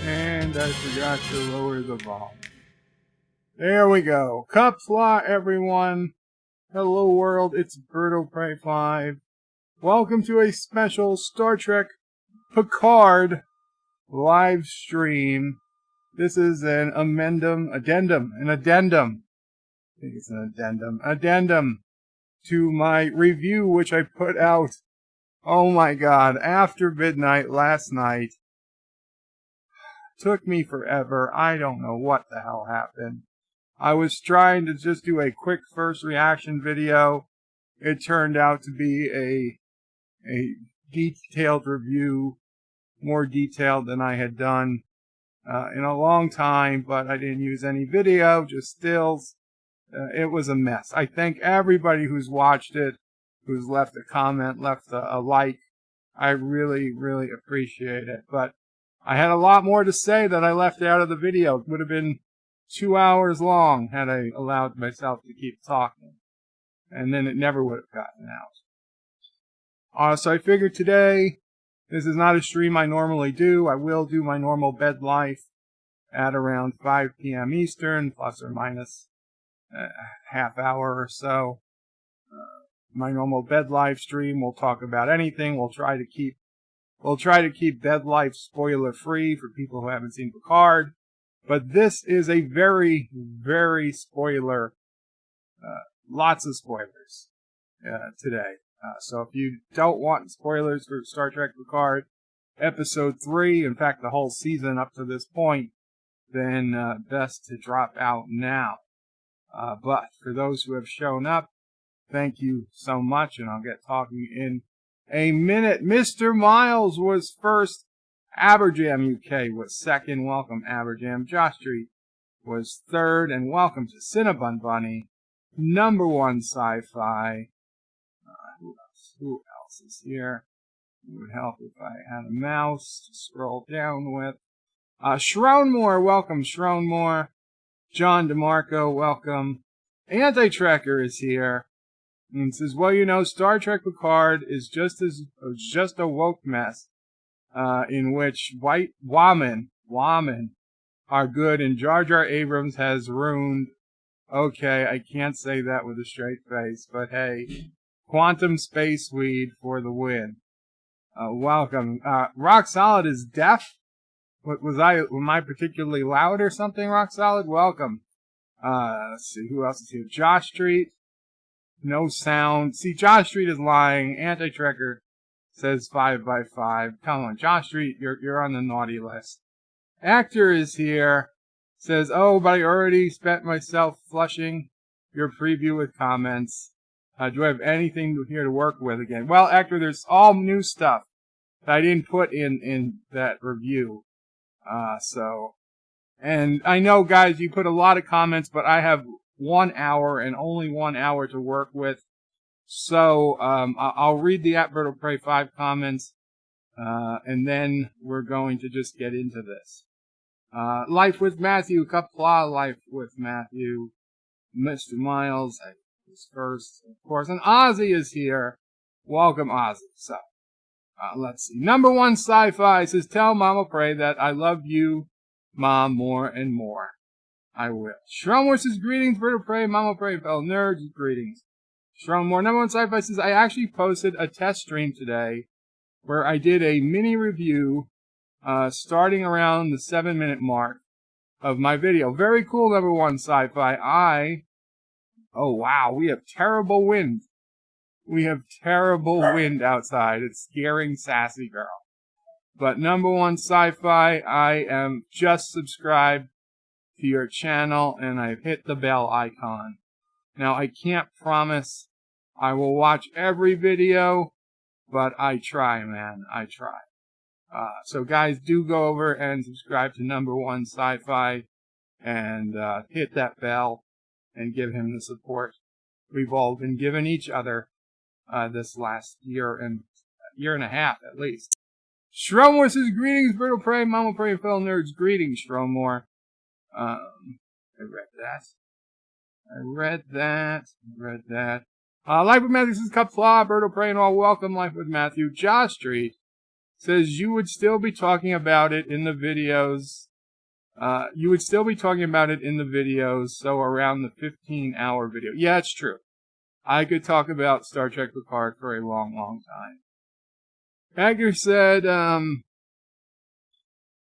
And I forgot to lower the volume. There we go. Qapla, everyone. Hello, world. It's Birdo Prey 5. Welcome to a special Star Trek Picard live stream. This is an addendum. I think it's an addendum to my review, which I put out, oh my god, after midnight last night. Took me forever. I don't know what the hell happened. I was trying to just do a quick first reaction video. It turned out to be a detailed review, more detailed than I had done in a long time, but I didn't use any video, just stills. It was a mess. I thank everybody who's watched it, who's left a comment, left a like. I really, really appreciate it. But I had a lot more to say that I left out of the video. It would have been 2 hours long had I allowed myself to keep talking. And then it never would have gotten out. So I figured today, this is not a stream I normally do. I will do my normal bed life at around 5 p.m. Eastern, plus or minus a half hour or so. My normal bed live stream, we'll talk about anything. We'll try to keep bed life spoiler free for people who haven't seen Picard. But this is a very, very spoiler, lots of spoilers today. So if you don't want spoilers for Star Trek Picard Episode 3, in fact the whole season up to this point, then best to drop out now. But for those who have shown up, thank you so much, and I'll get talking in a minute. Mr. Miles was first. Aberjam UK was second. Welcome, Aberjam. Josh Street was third, and welcome to Cinnabon Bunny, number one sci-fi. Who else is here? It would help if I had a mouse to scroll down with. Shrownmore, welcome, Shrownmore. John DeMarco, welcome. Anti-Trekker is here. And says, well, you know, Star Trek Picard is just a woke mess, in which white women are good, and Jar Jar Abrams has ruined. Okay, I can't say that with a straight face, but hey, Quantum Space Weed for the win. Welcome. Rock Solid is deaf. Am I particularly loud or something, Rock Solid? Welcome. Let's see, who else is here? Josh Street. No sound. See, Josh Street is lying. Anti-Trekker says 5x5. Come on, Josh Street, you're on the naughty list. Actor is here. Says, oh, but I already spent myself flushing your preview with comments. Do I have anything here to work with again? Well, Actor, there's all new stuff that I didn't put in that review. And I know, guys, you put a lot of comments, but I have 1 hour and only 1 hour to work with. So, I'll read the Birdo Prey 5 comments, and then we're going to just get into this. Life with Matthew, Qapla, Life with Matthew, Mr. Miles, I was first, of course, and Ozzy is here. Welcome, Ozzy. So, let's see. Number one sci-fi says, tell Mama Prey that I love you, Mom, more and more. I will. Stromore says, greetings, Birdo Prey, Mama Prey, fellow nerds, greetings. Strongmore, number one sci-fi says, I actually posted a test stream today where I did a mini review starting around the 7-minute mark of my video. Very cool, number one sci-fi. Oh wow, we have terrible wind. We have terrible wind outside. It's scaring Sassy Girl. But number one sci-fi, I am just subscribed to your channel and I've hit the bell icon. Now, I can't promise I will watch every video, but I try, man. I try. So guys, do go over and subscribe to number one sci-fi and hit that bell and give him the support we've all been giving each other this last year and a half at least. Stromore says, greetings, Birdo Prey, Mama Prey, and fellow nerds. Greetings, Stromore. I read that. Life with Matthew says, Qapla, Birdo Prey, and all welcome. Life with Matthew. Josh Street says you would still be talking about it in the videos. So around the 15-hour video. Yeah, it's true. I could talk about Star Trek Picard for a long, long time. Edgar said,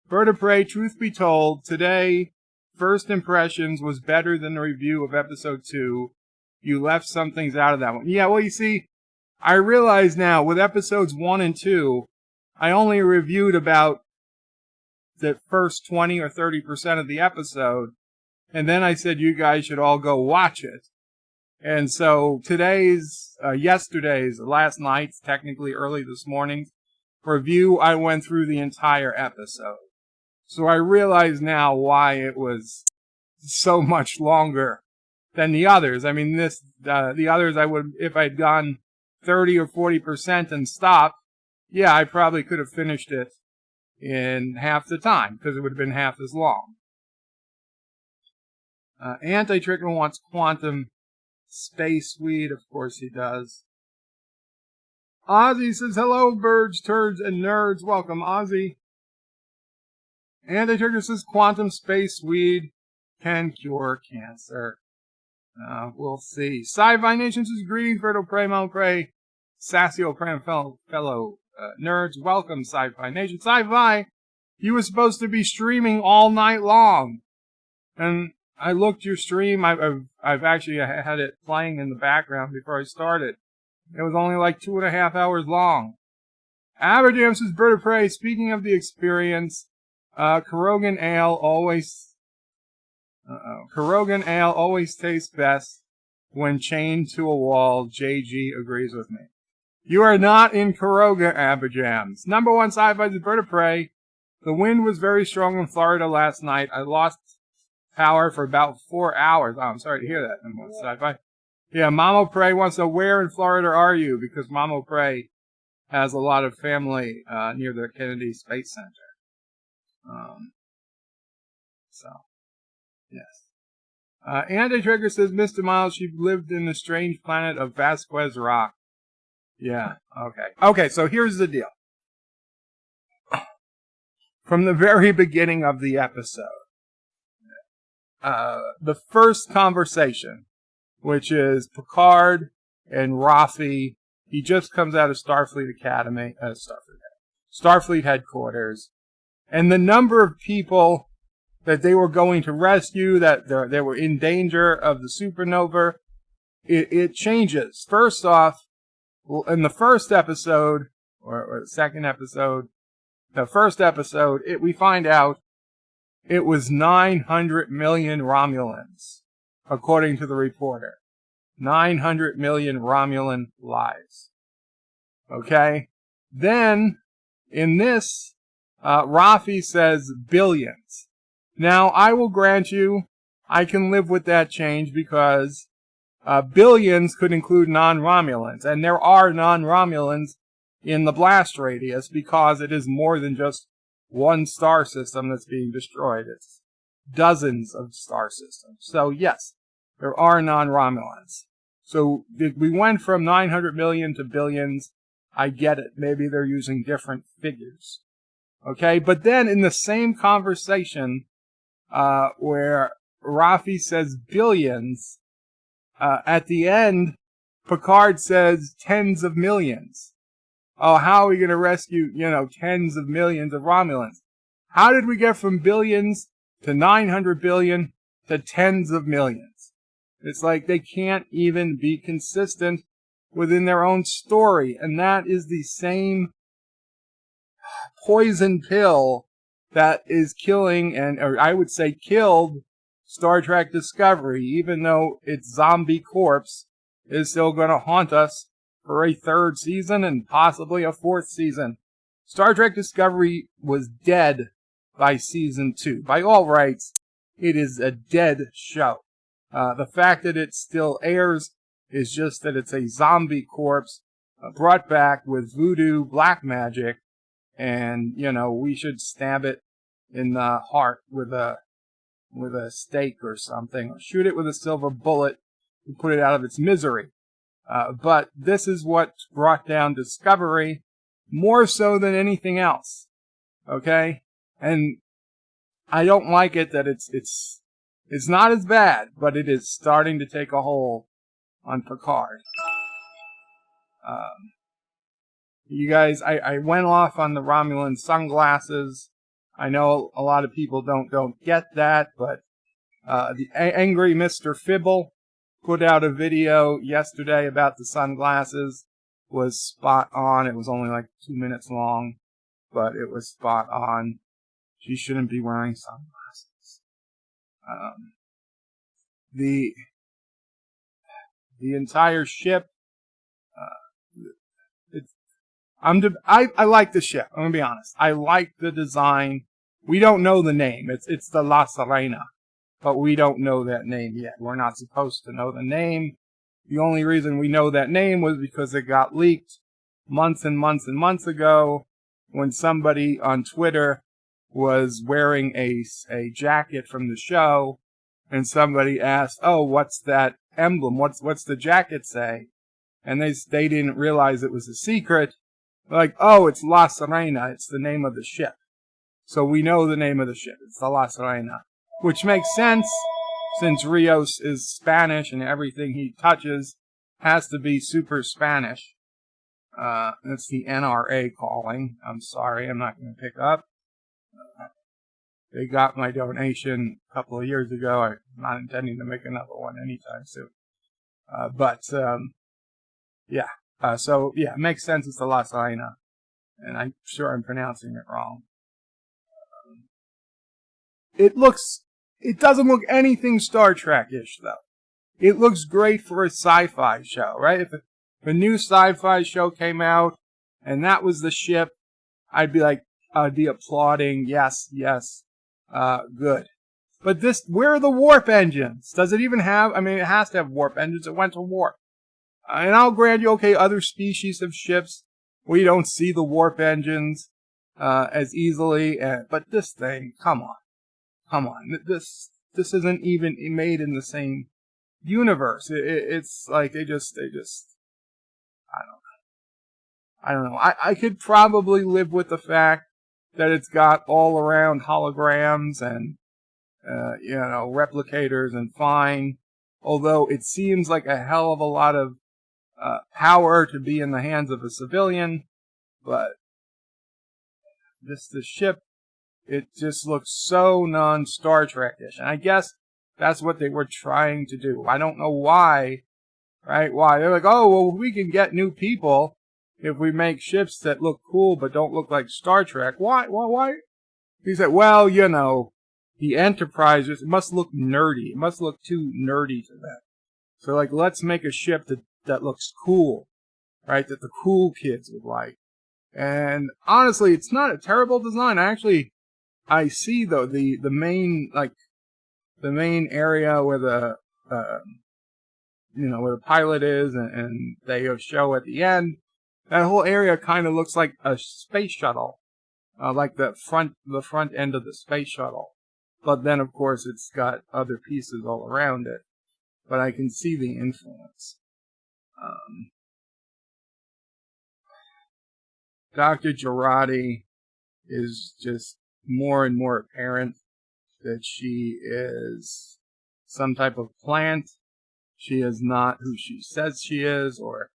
Bird of Prey, truth be told, today, First Impressions was better than the review of episode 2. You left some things out of that one. Yeah, well, you see, I realize now, with episodes 1 and 2, I only reviewed about the first 20 or 30% of the episode, and then I said you guys should all go watch it. And so last night's, technically early this morning's review, I went through the entire episode. So I realize now why it was so much longer than the others. I mean, the others I would, if I'd gone 30 or 40% and stopped, yeah, I probably could have finished it in half the time, because it would have been half as long. Anti-Tricker wants Quantum Space Weed. Of course he does. Ozzy says, hello, birds, turds, and nerds. Welcome, Ozzy. Anti-Tricker says, Quantum Space Weed can cure cancer. We'll see. Sci-Fi Nation says, greetings, Birdo Prey, Mount Prey, Sassio Prey, and fellow nerds. Welcome, Sci-Fi Nation. Sci-Fi, you were supposed to be streaming all night long. And I looked your stream. I've actually had it playing in the background before I started. It was only like 2.5 hours long. Aberjam says, Bird of Prey, speaking of the experience, Corrogan Ale always tastes best when chained to a wall. JG agrees with me. You are not in Corrogan, Aberjams. Number 1 sci-fi is Bird of Prey. The wind was very strong in Florida last night. I lost power for about 4 hours. Oh, I'm sorry to hear that. Number 1 sci-fi. Yeah, Mamo Prey wants to know, where in Florida are you? Because Mamo Prey has a lot of family near the Kennedy Space Center. Yes. Anti-Trigger says, Mr. Miles, you've lived in the strange planet of Vasquez Rock. Yeah, okay. Okay, so here's the deal. From the very beginning of the episode, the first conversation, which is Picard and Rafi, he just comes out of Starfleet headquarters, and the number of people that they were going to rescue, that they were in danger of the supernova, it changes. First off, in the first episode, or the second episode, the first episode, we find out it was 900 million Romulans, according to the reporter. 900 million Romulan lives. Okay? Then, in this, Rafi says billions. Now, I will grant you, I can live with that change because billions could include non-Romulans, and there are non-Romulans in the blast radius because it is more than just one star system that's being destroyed. It's dozens of star systems. So, yes, there are non-Romulans. So, we went from 900 million to billions. I get it. Maybe they're using different figures. Okay, but then in the same conversation, where Rafi says billions, at the end, Picard says tens of millions. Oh, how are we going to rescue, tens of millions of Romulans? How did we get from billions to 900 billion to tens of millions? It's like they can't even be consistent within their own story. And that is the same poison pill that is killing, or I would say killed, Star Trek Discovery, even though its zombie corpse is still going to haunt us for a 3rd season and possibly a 4th season. Star Trek Discovery was dead by season 2. By all rights, it is a dead show. The fact that it still airs is just that it's a zombie corpse brought back with voodoo black magic, and, we should stab it in the heart with a stake or something, or shoot it with a silver bullet and put it out of its misery. But this is what brought down Discovery. more so than anything else. Okay? And I don't like it that it's not as bad, but it is starting to take a hold on Picard. You guys, I went off on the Romulan sunglasses. I know a lot of people don't get that, but the angry Mr. Fibble put out a video yesterday about the sunglasses. Was spot on. It was only like 2 minutes long, but it was spot on. She shouldn't be wearing sunglasses. The entire ship. I like the ship. I'm gonna be honest. I like the design. We don't know the name. It's the La Sirena, but we don't know that name yet. We're not supposed to know the name. The only reason we know that name was because it got leaked months and months and months ago when somebody on Twitter was wearing a jacket from the show, and somebody asked, "Oh, what's that emblem? What's the jacket say?" And they didn't realize it was a secret. Like, oh, it's La Sirena. It's the name of the ship. So we know the name of the ship. It's the La Sirena. Which makes sense, since Rios is Spanish and everything he touches has to be super Spanish. That's the NRA calling. I'm sorry, I'm not going to pick up. They got my donation a couple of years ago. I'm not intending to make another one anytime soon. Yeah. So, yeah, it makes sense. It's the La Sirena. And I'm sure I'm pronouncing it wrong. It doesn't look anything Star Trek-ish, though. It looks great for a sci-fi show, right? If a new sci-fi show came out and that was the ship, I'd be applauding, yes, good. But where are the warp engines? Does it even have, it has to have warp engines. It went to warp. And I'll grant you, okay, other species of ships, we don't see the warp engines as easily, but this thing, come on. This isn't even made in the same universe. It's like they just, I don't know. I could probably live with the fact that it's got all around holograms and, replicators and fine, although it seems like a hell of a lot of power to be in the hands of a civilian, but the ship, it just looks so non-Star Trek-ish, and I guess that's what they were trying to do. I don't know why, right? Why? They're like, oh, well, we can get new people if we make ships that look cool but don't look like Star Trek. Why? He said, well, the Enterprise, it must look nerdy. It must look too nerdy to them. So, let's make a ship that looks cool, right? That the cool kids would like. And honestly, it's not a terrible design. I see though the main area where the where the pilot is and they show at the end. That whole area kind of looks like a space shuttle, like the front end of the space shuttle. But then of course it's got other pieces all around it. But I can see the influence. Dr. Jurati is just more and more apparent that she is some type of plant. She is not who she says she is, or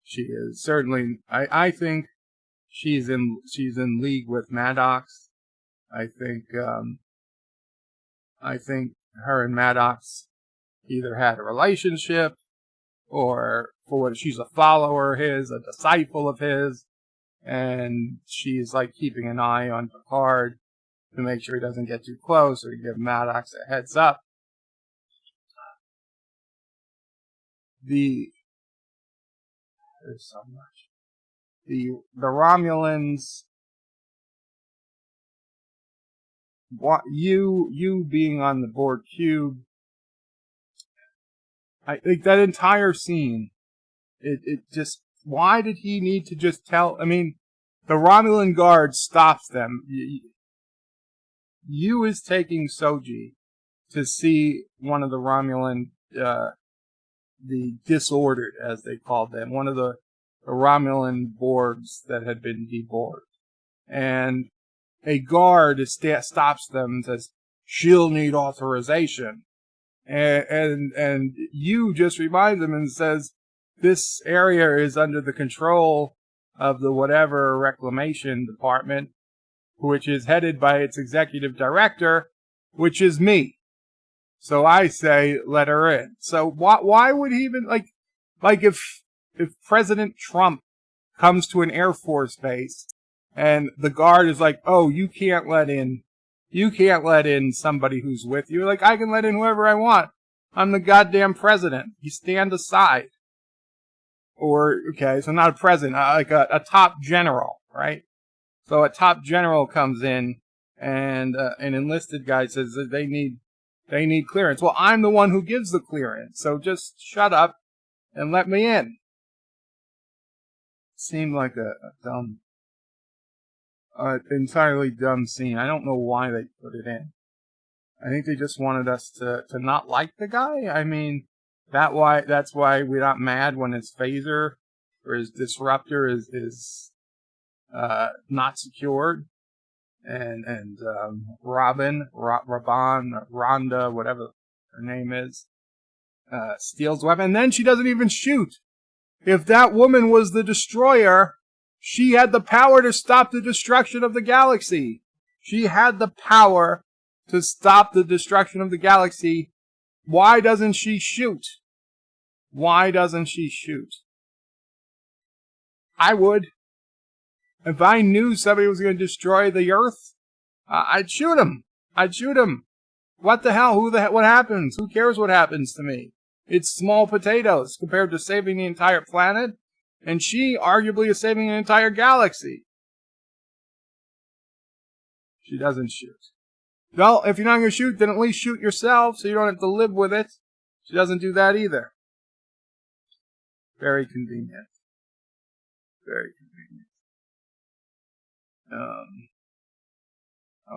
she is certainly. I think she's in league with Maddox. I think her and Maddox either had a relationship, or she's a follower of his, a disciple of his. And she's keeping an eye on Picard to make sure he doesn't get too close, or give Maddox a heads up. There's so much. The Romulans, you being on the Borg cube, I think that entire scene, it just, why did he need to just tell? The Romulan guard stops them. You is taking Soji to see one of the Romulan, the disordered, as they called them, one of the Romulan Borgs that had been deborged. And a guard stops them and says, "She'll need authorization." And you just remind them and says, "This area is under the control of the whatever reclamation department, which is headed by its executive director, which is me. So I say, let her in." So why would he even, like if President Trump comes to an Air Force base and the guard is like, "Oh, you can't let in somebody who's with you." Like, I can let in whoever I want. I'm the goddamn president. You stand aside. Or, okay, so not a president, like a top general, right? So a top general comes in and an enlisted guy says that they need clearance. Well, I'm the one who gives the clearance, so just shut up and let me in. Seemed like a dumb, entirely dumb scene. I don't know why they put it in. I think they just wanted us to not like the guy. I mean, that's why we're not mad when his phaser or his disruptor is not secured. And Rhonda, whatever her name is, steals the weapon, and then she doesn't even shoot. If that woman was the destroyer, she had the power to stop the destruction of the galaxy. She had the power to stop the destruction of the galaxy. Why doesn't she shoot? Why doesn't she shoot? I would. If I knew somebody was going to destroy the Earth, I'd shoot him. What the hell? What happens? Who cares what happens to me? It's small potatoes compared to saving the entire planet. And she arguably is saving an entire galaxy. She doesn't shoot. Well, if you're not going to shoot, then at least shoot yourself so you don't have to live with it. She doesn't do that either. Very convenient. Very convenient.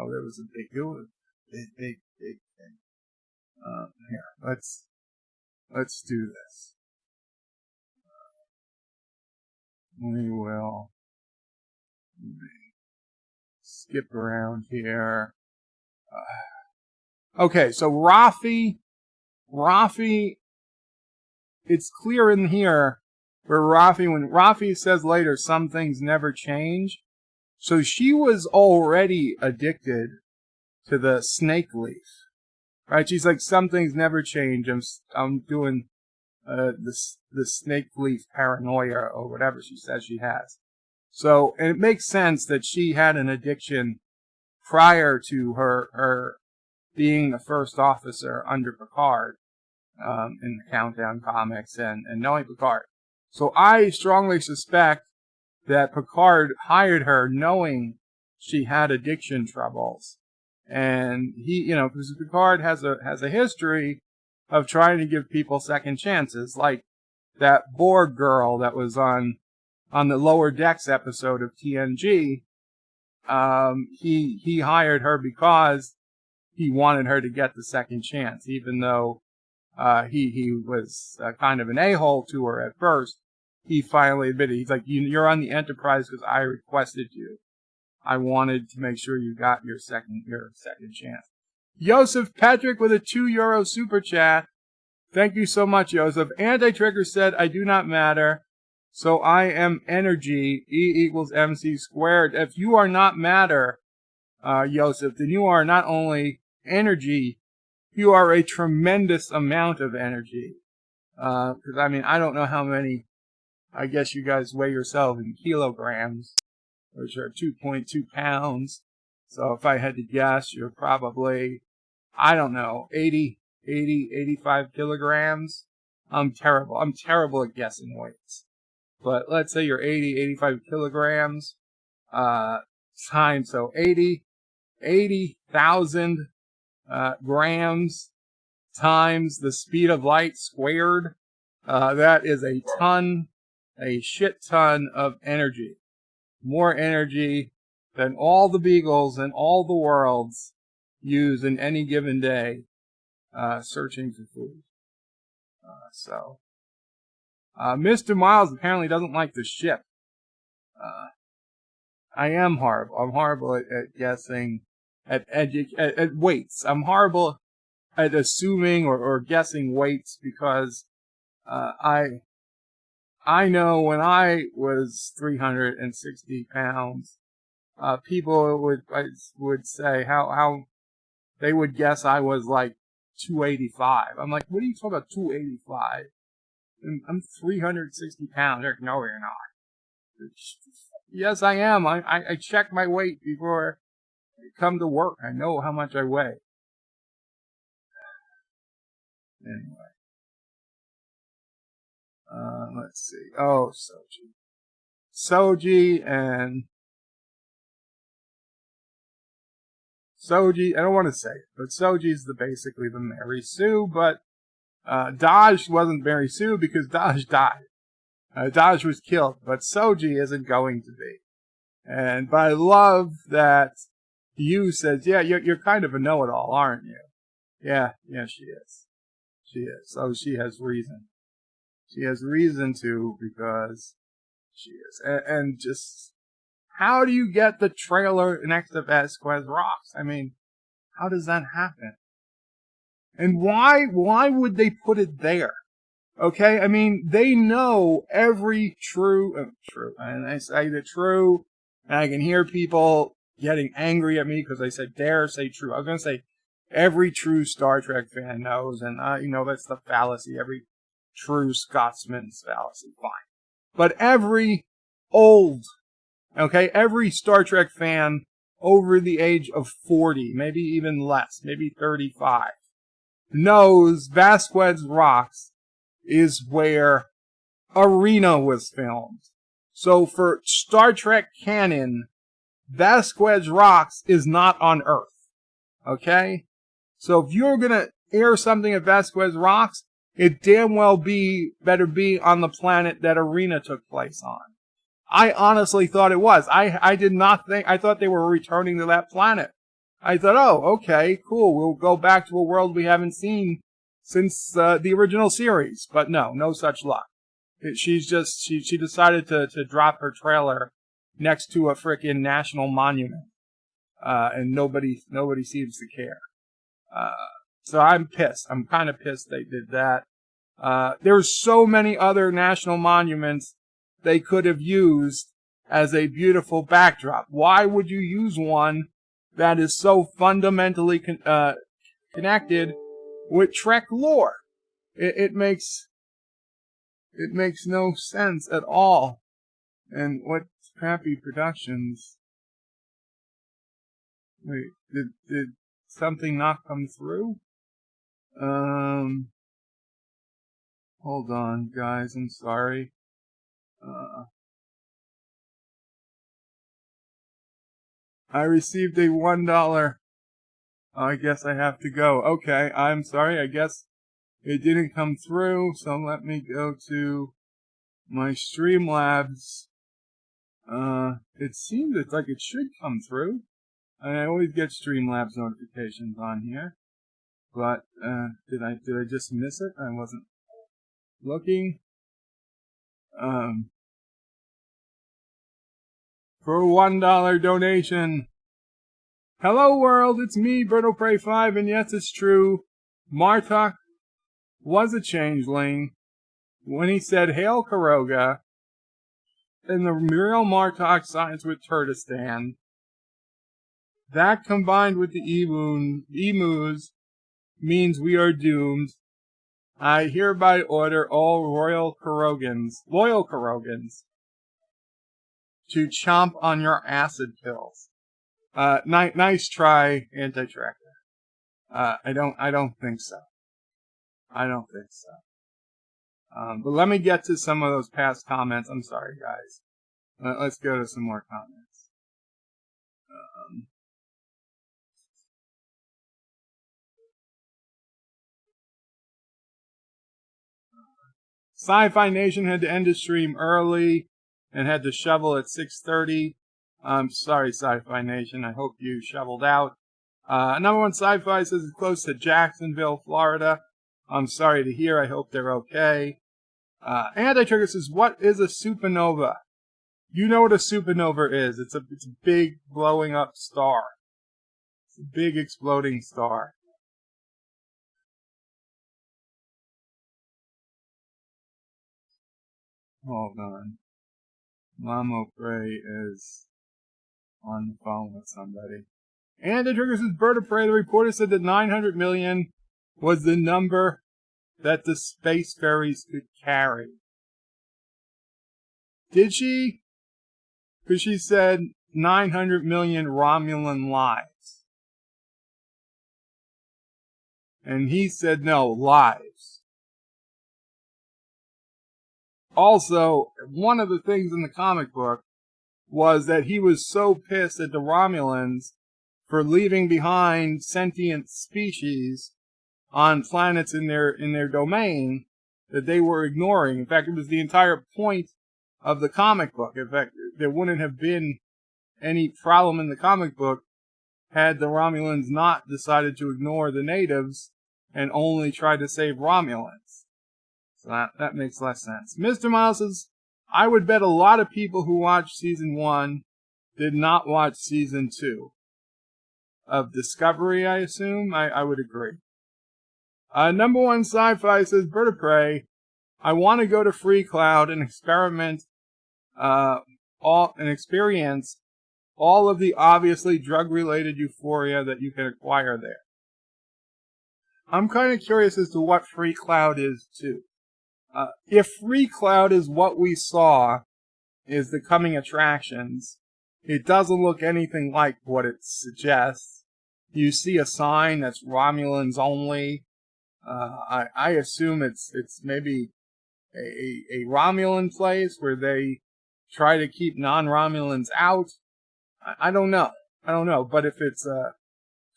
There was a big thing. Here, let's do this. We will skip around here. Okay, so Rafi, it's clear in here where when Rafi says later, some things never change. So she was already addicted to the snake leaf, right? She's like, some things never change. I'm doing the snake leaf paranoia or whatever she says she has. So, and it makes sense that she had an addiction prior to her being the first officer under Picard in the Countdown comics and knowing Picard. So I strongly suspect that Picard hired her knowing she had addiction troubles. And he, because Picard has a history of trying to give people second chances, like that Borg girl that was on the Lower Decks episode of TNG. He hired her because he wanted her to get the second chance, even though he was kind of an a-hole to her at first. He finally admitted, he's like, you're on the Enterprise because I requested you. I wanted to make sure you got your second chance. Joseph Patrick with a €2 super chat. Thank you so much, Joseph. Anti-Trigger said, I do not matter. So I am energy. E equals MC squared. If you are not matter, Joseph, then you are not only energy, you are a tremendous amount of energy. Because, I don't know how many, I guess you guys weigh yourself in kilograms, which are 2.2 pounds. So if I had to guess, you're probably, 85 kilograms. I'm terrible at guessing weights. But let's say you're 85 kilograms, times, so 80,000, grams times the speed of light squared. That is a shit ton of energy. More energy than all the beagles in all the worlds use in any given day, searching for food. So Mr. Miles apparently doesn't like the ship. I am horrible. I'm horrible at guessing at weights. I'm horrible at assuming or guessing weights because I know when I was 360 pounds, people would say how they would guess I was like 285. I'm like, what are you talking about 285? I'm 360 pounds. They're like, no, you're not. Yes, I am. I check my weight before I come to work. I know how much I weigh. Anyway. Let's see. Oh, Soji. Soji, I don't want to say it, but Soji's basically the Mary Sue, but Daj wasn't Mary Sue because Daj died. Daj was killed, but Soji isn't going to be. But I love that Yu says, yeah, you're kind of a know-it-all, aren't you? Yeah, she is. She is. So she has reason. She has reason to because she is. And just, how do you get the trailer next to Vasquez Rocks? I mean, how does that happen? And why would they put it there? Okay, I mean, they know every true, and I say the true, and I can hear people getting angry at me because I said dare say true. I was going to say every true Star Trek fan knows, and that's the fallacy, every true Scotsman's fallacy, fine. But every every Star Trek fan over the age of 40, maybe even less, maybe 35, knows Vasquez Rocks is where Arena was filmed. So for Star Trek canon, Vasquez Rocks is not on Earth. Okay? So if you're gonna air something at Vasquez Rocks, it damn well better be on the planet that Arena took place on. I honestly thought it was. I did not think, I thought they were returning to that planet. I thought, oh, okay, cool, we'll go back to a world we haven't seen since the original series. But no such luck. She decided to drop her trailer next to a frickin' national monument. And nobody seems to care. So I'm pissed. I'm kind of pissed they did that. There's so many other national monuments they could have used as a beautiful backdrop. Why would you use one that is so fundamentally connected with Trek lore? It makes no sense at all. And what crappy productions? Wait, did something not come through? Hold on, guys. I'm sorry. I received a $1. I guess I have to go. Okay, I'm sorry. I guess it didn't come through. So let me go to my Streamlabs. It seems like it should come through. I always get Streamlabs notifications on here. But, did I just miss it? I wasn't looking. For a $1 donation. Hello world, it's me, Berto Prey 5, and yes, it's true. Martok was a changeling when he said Hail Karoga, and the real Martok sides with Turtistan. That combined with the emus means we are doomed. I hereby order all loyal Karogans to chomp on your acid pills. Nice try, Anti-Tracker. I don't think so. But let me get to some of those past comments. I'm sorry, guys. Let's go to some more comments. Sci-Fi Nation had to end the stream early and had to shovel at 6:30. I'm sorry, Sci-Fi Nation. I hope you shoveled out. Number one Sci-Fi says it's close to Jacksonville, Florida. I'm sorry to hear. I hope they're okay. Anti-Trigger says, what is a supernova? You know what a supernova is. It's a big blowing up star. It's a big exploding star. Hold on. Mama Prey is on the phone with somebody. Anti-Trigger says, Bird of Prey, the reporter said that 900 million was the number that the space ferries could carry. Did she? Because she said 900 million Romulan lives. And he said no, lives. Also, one of the things in the comic book was that he was so pissed at the Romulans for leaving behind sentient species on planets in their domain that they were ignoring. In fact, it was the entire point of the comic book. In fact, there wouldn't have been any problem in the comic book had the Romulans not decided to ignore the natives and only try to save Romulans. So that makes less sense. Mr. Miles says, I would bet a lot of people who watched Season 1 did not watch Season 2. Of Discovery, I assume? I would agree. Number one Sci-Fi says, Bird of Prey, I want to go to Free Cloud and experience all of the obviously drug-related euphoria that you can acquire there. I'm kind of curious as to what Free Cloud is, too. If Free Cloud is what we saw is the coming attractions, it doesn't look anything like what it suggests. You see a sign that's Romulans only. I assume it's maybe a Romulan place where they try to keep non-Romulans out. I don't know. But if it's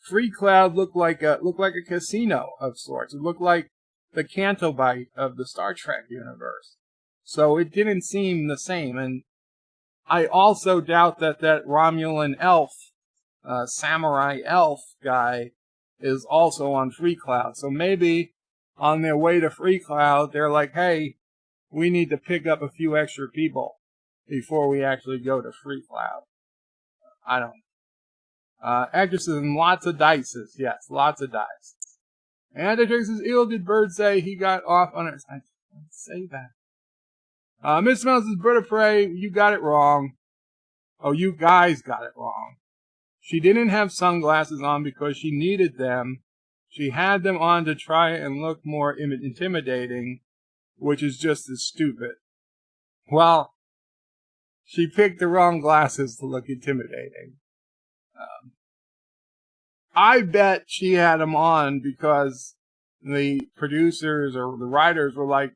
Free Cloud, looked like a casino of sorts. It looked like the Canto Bight of the Star Trek universe. So it didn't seem the same. And I also doubt that Romulan elf, samurai elf guy, is also on Free Cloud. So maybe on their way to Free Cloud, they're like, hey, we need to pick up a few extra people before we actually go to Free Cloud. I don't know. Actresses and lots of dices. Yes, lots of dice. And the trick says, ill did Bird say he got off on it. I didn't say that. Miss Smells says, Bird of Prey, you got it wrong. Oh, you guys got it wrong. She didn't have sunglasses on because she needed them. She had them on to try and look more intimidating, which is just as stupid. Well, she picked the wrong glasses to look intimidating. I bet she had them on because the producers or the writers were like,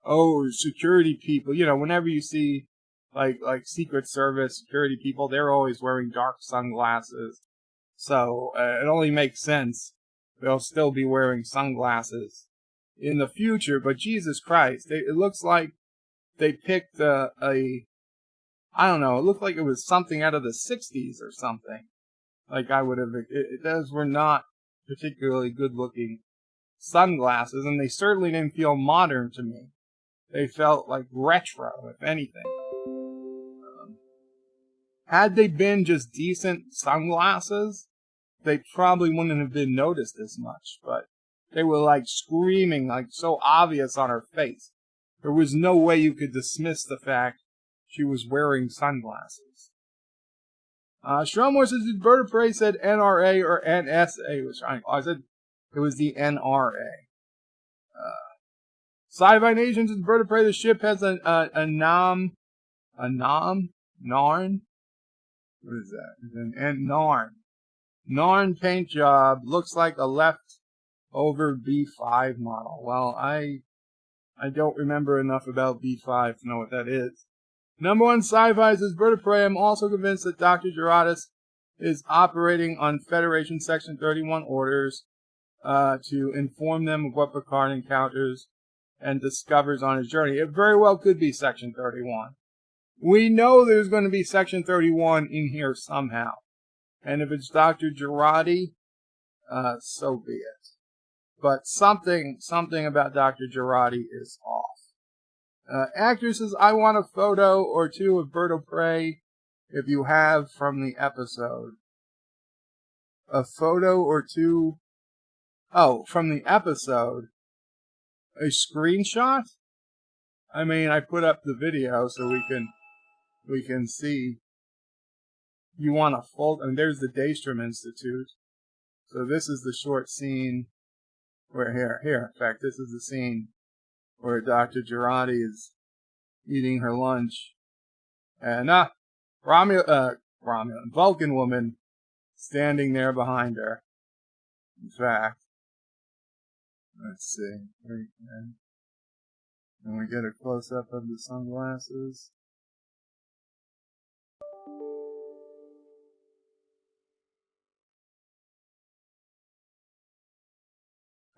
oh, security people. You know, whenever you see like Secret Service security people, they're always wearing dark sunglasses. So it only makes sense they'll still be wearing sunglasses in the future. But Jesus Christ, it looks like they picked I don't know, it looked like it was something out of the 60s or something. Like I would have, those were not particularly good looking sunglasses, and they certainly didn't feel modern to me. They felt like retro, if anything. Had they been just decent sunglasses, they probably wouldn't have been noticed as much, but they were like screaming, like so obvious on her face. There was no way you could dismiss the fact she was wearing sunglasses. Stromore says, did Bird of Prey said NRA or NSA? I said it was the NRA. Sci-Fi Nation says, Bird of Prey, the ship has a Narn? What is that? Narn. Narn paint job. Looks like a leftover B5 model. Well, I don't remember enough about B5 to know what that is. Number one Sci-Fi says, Bird of Prey, I'm also convinced that Dr. Gerardis is operating on Federation Section 31 orders to inform them of what Picard encounters and discovers on his journey. It very well could be Section 31. We know there's going to be Section 31 in here somehow. And if it's Dr. Girardi, so be it. But something about Dr. Girardi is off. Actor says, I want a photo or two of Bird of Prey if you have from the episode. A photo or two. Oh, from the episode. A screenshot? I mean, I put up the video so we can see. You want a full, and there's the Daystrom Institute. So this is the short scene where here, in fact, this is the scene where Dr. Girardi is eating her lunch. And Vulcan woman standing there behind her. In fact, let's see. And we get a close-up of the sunglasses.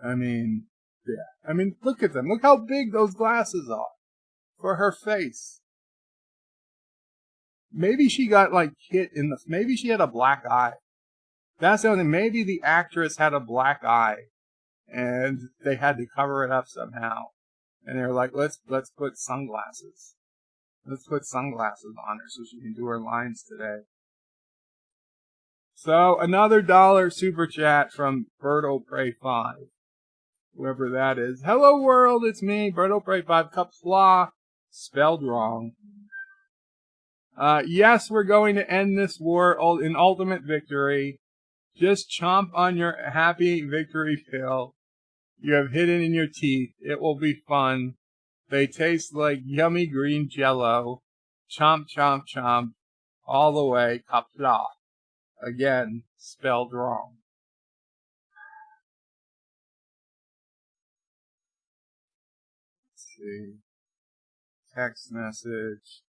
I mean, yeah. I mean, look at them. Look how big those glasses are for her face. Maybe she got, like, hit in the... Maybe she had a black eye. That's the only thing. Maybe the actress had a black eye, and they had to cover it up somehow. And they were like, let's put sunglasses. Let's put sunglasses on her so she can do her lines today. So, another $1 super chat from Birdo Prey 5. Whoever that is. Hello world, it's me, Birdo Prey 5, Qapla, spelled wrong. Yes, we're going to end this war in ultimate victory. Just chomp on your happy victory pill you have hidden in your teeth. It will be fun. They taste like yummy green jello. Chomp, chomp, chomp. All the way. Qapla. Again, spelled wrong. Let's see. Text message.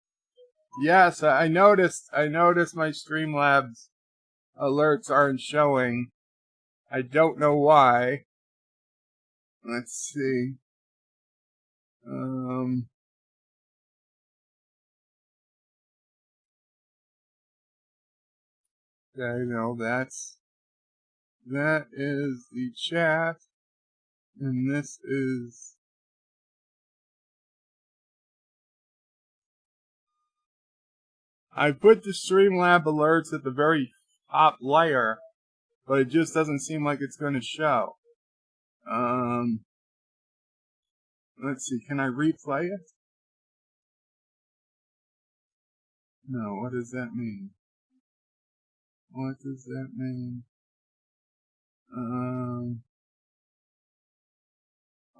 Yes, I noticed my Streamlabs alerts aren't showing. I don't know why. Let's see. I know that is the chat, and this is I put the Streamlab alerts at the very top layer, but it just doesn't seem like it's going to show. Let's see, can I replay it? No, what does that mean? What does that mean?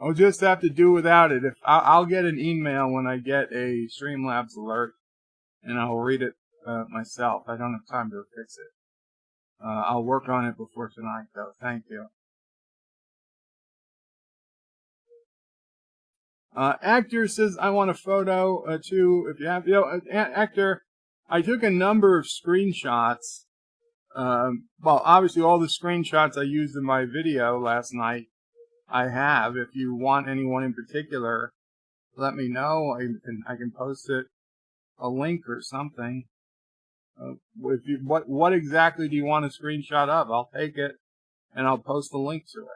I'll just have to do without it. If I'll get an email when I get a Streamlabs alert, and I'll read it myself. I don't have time to fix it. I'll work on it before tonight, though. Thank you. Actor says, I want a photo, too, if you have, Actor, I took a number of screenshots. Well, obviously all the screenshots I used in my video last night, I have. If you want anyone in particular, let me know. I can post it, a link or something. What exactly do you want a screenshot of? I'll take it, and I'll post a link to it.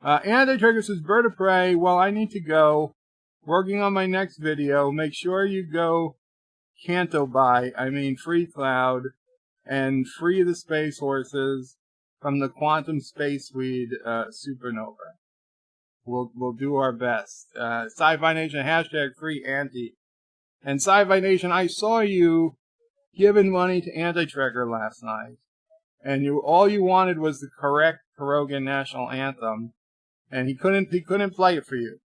Anti-Trigger says, Bird of Prey, well, I need to go. Working on my next video. Make sure you go free Cloud, and free the Space Horses from the Quantum Space Weed Supernova. We'll do our best. Sci-Fi Nation, hashtag free anti. And Sci-Fi Nation, I saw you giving money to Anti-Trekker last night. And all you wanted was the correct Perogan national anthem. And he couldn't play it for you.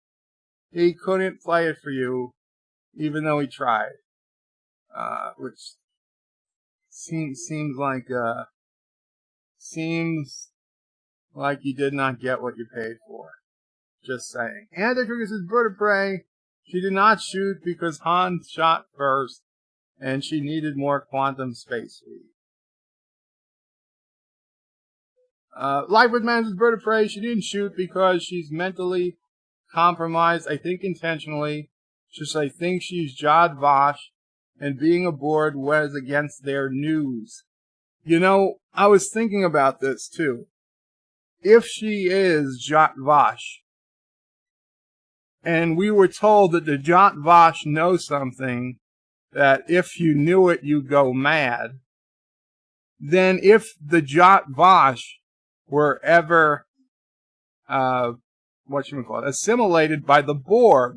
He couldn't play it for you, even though he tried. Which seems like you did not get what you paid for. Just saying. Anti-Trigger says, Bird of Prey, she did not shoot because Han shot first, and she needed more quantum space speed. Life with Man says, Bird of Prey, she didn't shoot because she's mentally compromised, I think intentionally. Just I think she's Jad Vash, and being aboard was against their news. You know, I was thinking about this too. If she is Jat Vash, And we were told that the Jat Vash know something, that if you knew it, you go mad. Then if the Jat Vash were ever, assimilated by the Borg,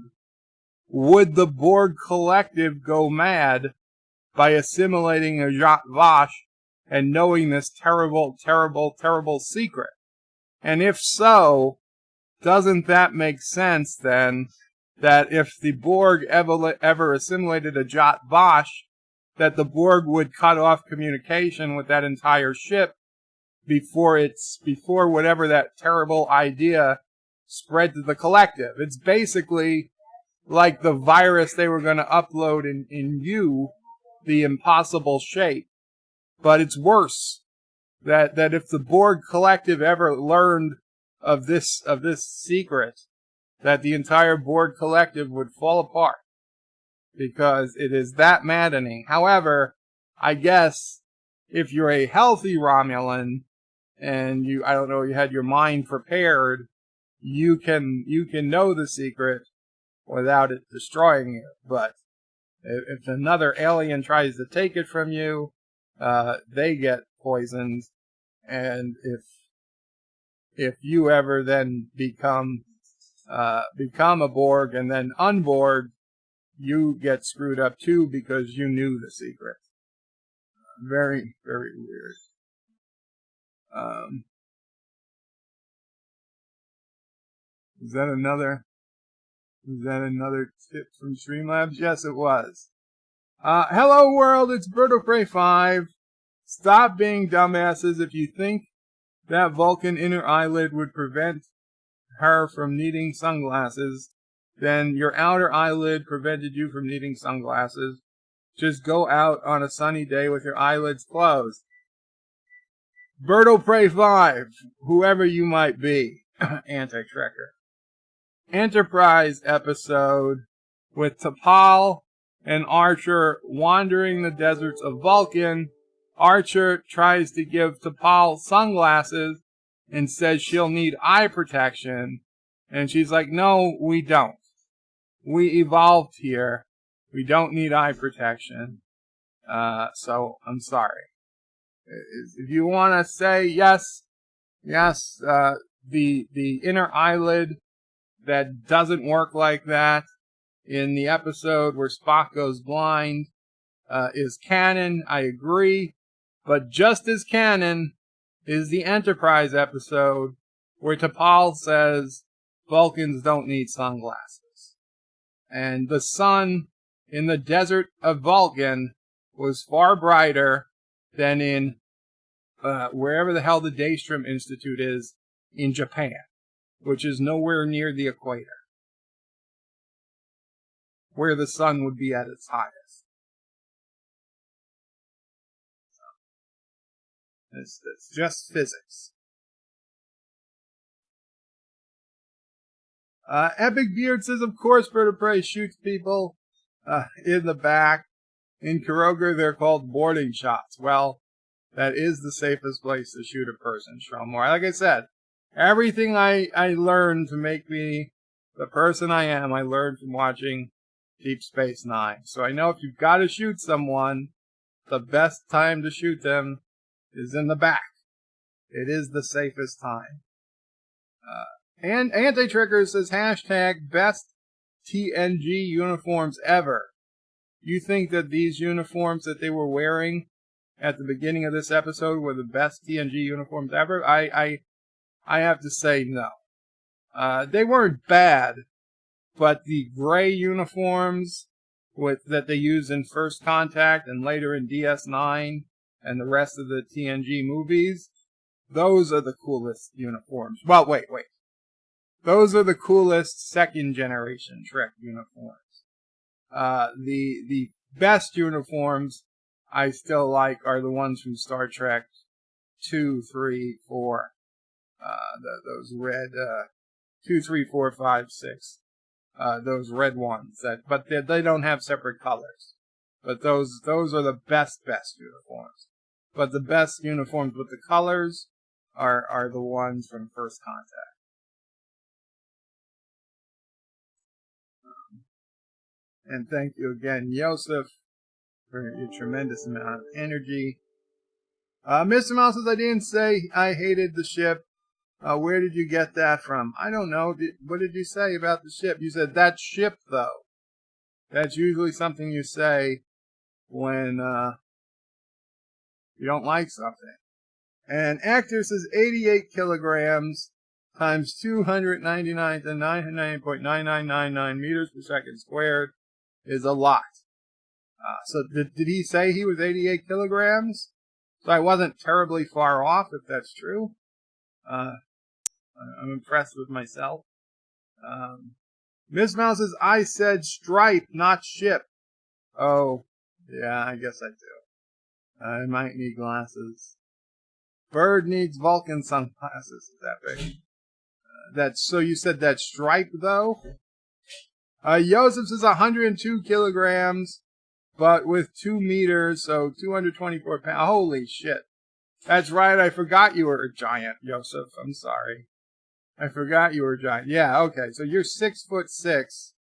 would the Borg collective go mad by assimilating a Jat Vash and knowing this terrible, terrible, terrible secret? And if so, doesn't that make sense then, that if the Borg ever assimilated a Jat Vash, that the Borg would cut off communication with that entire ship before whatever that terrible idea spread to the collective? It's basically like the virus they were going to upload in you, the impossible shape. But it's worse. That if the Borg collective ever learned of this secret, that the entire Borg collective would fall apart, because it is that maddening. However, I guess if you're a healthy Romulan and you had your mind prepared, you can know the secret without it destroying you. But if another alien tries to take it from you, they get poisoned. And if you ever then become a Borg and then unborg, you get screwed up too, because you knew the secret. Very, very weird. Was that another tip from Streamlabs? Yes, it was. Hello world, it's Birdo Prey 5. Stop being dumbasses. If you think that Vulcan inner eyelid would prevent her from needing sunglasses, then your outer eyelid prevented you from needing sunglasses. Just go out on a sunny day with your eyelids closed. Birdo Prey 5, whoever you might be, anti-trekker. Enterprise episode with T'Pol and Archer wandering the deserts of Vulcan. Archer tries to give T'Pol sunglasses and says she'll need eye protection. And she's like, no, we don't. We evolved here. We don't need eye protection. So I'm sorry. If you want to say yes, the inner eyelid that doesn't work like that in the episode where Spock goes blind is canon, I agree. But just as canon is the Enterprise episode where T'Pol says Vulcans don't need sunglasses. And the sun in the desert of Vulcan was far brighter than in wherever the hell the Daystrom Institute is in Japan, which is nowhere near the equator, where the sun would be at its highest. It's just physics. Epic Beard says, of course, Bird of Prey shoots people in the back. In Kuroger, they're called boarding shots. Well, that is the safest place to shoot a person, Stromore. Like I said, everything I learned to make me the person I am, I learned from watching Deep Space Nine. So I know if you've got to shoot someone, the best time to shoot them is in the back. It is the safest time. And Anti-Tricker says, hashtag best TNG uniforms ever. You think that these uniforms that they were wearing at the beginning of this episode were the best TNG uniforms ever? I have to say no. They weren't bad, but the gray uniforms that they used in First Contact and later in DS9 and the rest of the TNG movies, those are the coolest uniforms. Well, wait. Those are the coolest second generation Trek uniforms. The best uniforms I still like are the ones from Star Trek 2, 3, 4. Those red 2, 3, 4, 5, 6. Those red ones but they don't have separate colors. But those are the best uniforms. But the best uniforms with the colors are the ones from First Contact. And thank you again, Yosef, for your tremendous amount of energy. Mr. Mouse says, I didn't say I hated the ship. Where did you get that from? I don't know. What did you say about the ship? You said, that ship, though. That's usually something you say when you don't like something. And Actor says 88 kilograms times 299 to 990.9999 meters per second squared is a lot. So did he say he was 88 kilograms? So I wasn't terribly far off, if that's true. I'm impressed with myself. Miss Mouse says, I said stripe, not ship. Oh, yeah, I guess I do. I might need glasses. Bird needs Vulcan sunglasses. Is that big? So you said that stripe, though? Joseph says 102 kilograms, but with 2 meters, so 224 pounds. Holy shit. That's right, I forgot you were a giant, Joseph. I'm sorry. I forgot you were a giant. Yeah, okay, so you're 6'6",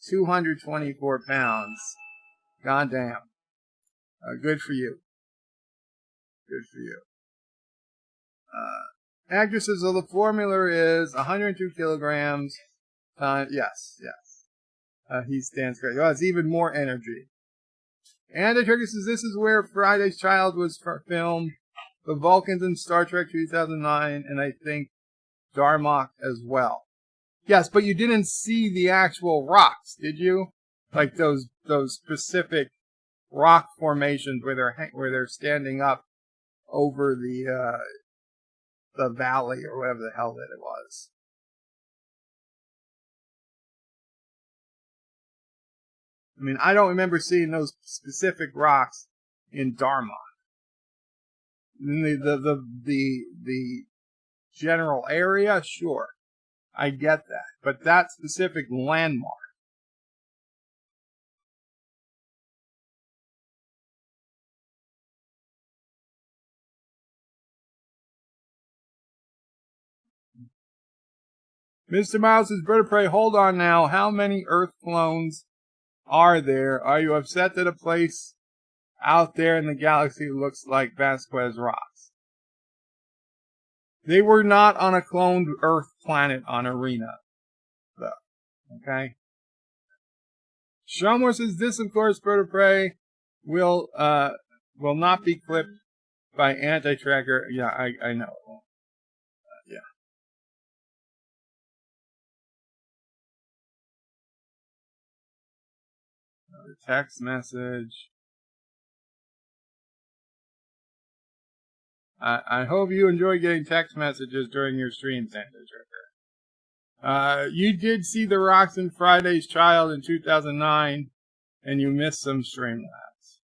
224 pounds. Goddamn. Good for you. Good for you. Actress says, so the formula is 102 kilograms. Yes. He stands great. Oh, it's even more energy. And the trigger says, this is where Friday's Child was filmed. The Vulcans in Star Trek 2009, and I think Darmok as well. Yes, but you didn't see the actual rocks, did you? Like those specific rock formations where they're standing up over the valley or whatever the hell that it was. I mean, I don't remember seeing those specific rocks in Darmok. The general area, sure, I get that, but that specific landmark. Mr. Miles says, Bird of Prey, hold on now. How many Earth clones are there? Are you upset that a place out there in the galaxy looks like Vasquez rocks? They were not on a cloned Earth planet on Arena, though. Okay? Shumwar says, this, of course, Bird of Prey, will not be clipped by anti-tracker. Yeah, I know it won't. Yeah. Another text message. I hope you enjoy getting text messages during your streams, anti-tracker. You did see the rocks in Friday's Child in 2009, and you missed some Streamlabs.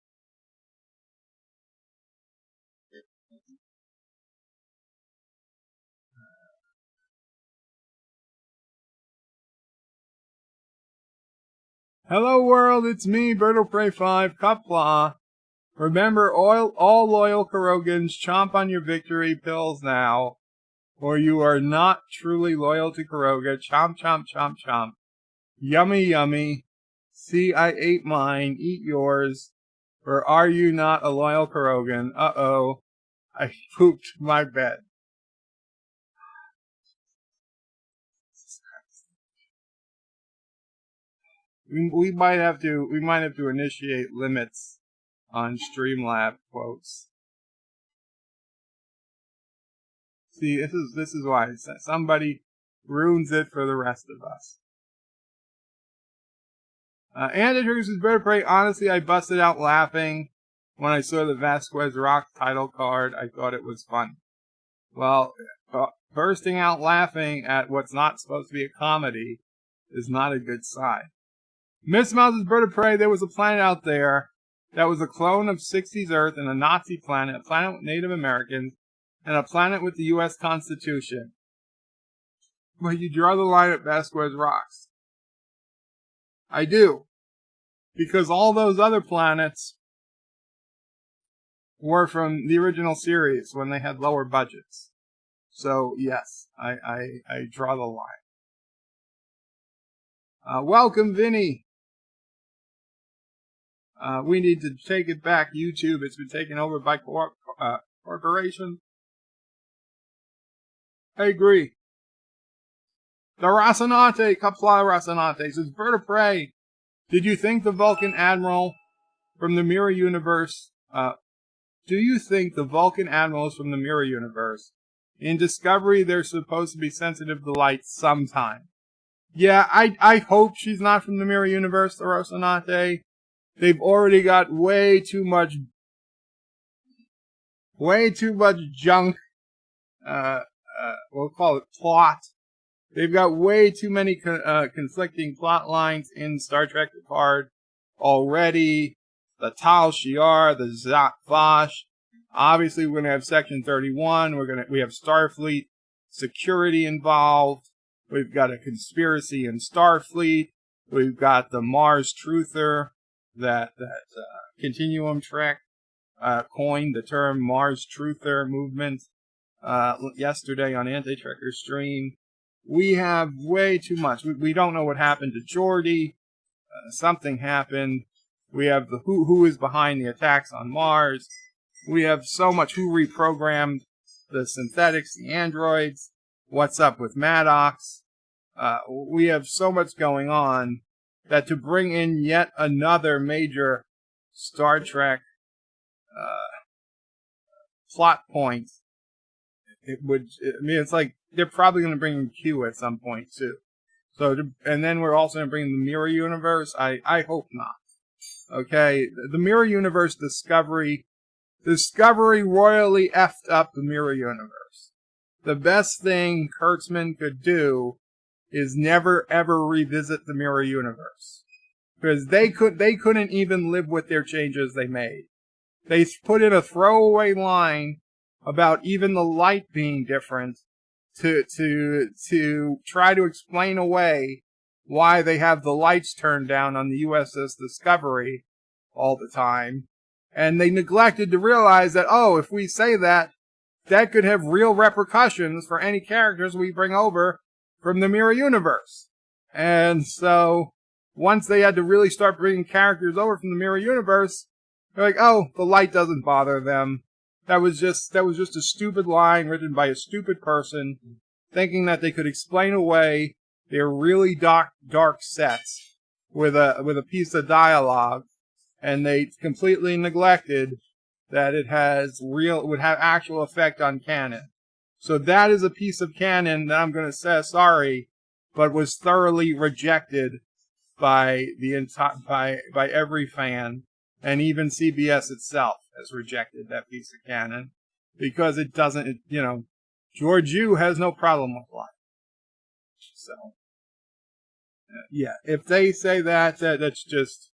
Hello world, it's me, Bird of Prey 5, Qapla. Remember, all loyal Kurogans, chomp on your victory pills now, or you are not truly loyal to Kuroga. Chomp, chomp, chomp, chomp. Yummy, yummy. See, I ate mine, eat yours. Or are you not a loyal Kurogan? Uh-oh, I pooped my bed. We might have to initiate limits on Streamlab quotes. See, this is why somebody ruins it for the rest of us. And introduces Bird of Prey. Honestly, I busted out laughing when I saw the Vasquez Rock title card. I thought it was fun. Well, bursting out laughing at what's not supposed to be a comedy is not a good sign. Miss Mouse's Bird of Prey, there was a planet out there that was a clone of 60s Earth and a Nazi planet, a planet with Native Americans, and a planet with the U.S. Constitution. But you draw the line at Vasquez Rocks. I do. Because all those other planets were from the original series when they had lower budgets. So, yes, I draw the line. Welcome, Vinny. We need to take it back. YouTube, it's been taken over by corporations. I agree. The Rocinante, Qapla Rocinante, says Vertebrae. Did you think the Vulcan Admiral from the Mirror Universe, do you think the Vulcan Admirals from the Mirror Universe, in Discovery, they're supposed to be sensitive to light sometime? Yeah, I hope she's not from the Mirror Universe, the Rocinante. They've already got way too much junk, we'll call it plot. They've got way too many conflicting plot lines in Star Trek Picard already. The Tal Shiar, the Zat Vash. Obviously, we're gonna have Section 31. We have Starfleet security involved. We've got a conspiracy in Starfleet. We've got the Mars Truther that Continuum Trek coined the term Mars Truther movement yesterday on Anti-Trekker stream. We have way too much. We don't know what happened to Geordi. Something happened. We have the who is behind the attacks on Mars. We have so much who reprogrammed the synthetics, the androids. What's up with Maddox? We have so much going on that to bring in yet another major Star Trek plot point, it's like they're probably going to bring in Q at some point too. And then we're also going to bring in the Mirror Universe. I hope not. Okay, the Mirror Universe Discovery royally effed up the Mirror Universe. The best thing Kurtzman could do is never ever revisit the Mirror Universe, because they couldn't even live with their changes they made. They put in a throwaway line about even the light being different to try to explain away why they have the lights turned down on the USS Discovery all the time. And they neglected to realize that, if we say that could have real repercussions for any characters we bring over from the Mirror Universe. And so, once they had to really start bringing characters over from the Mirror Universe, they're like, the light doesn't bother them. That was just a stupid line written by a stupid person, thinking that they could explain away their really dark sets with a piece of dialogue, and they completely neglected that it would have actual effect on canon. So that is a piece of canon that I'm going to say sorry, but was thoroughly rejected by by every fan, and even CBS itself has rejected that piece of canon because it doesn't. George Yu has no problem with life. So, yeah, if they say that's just.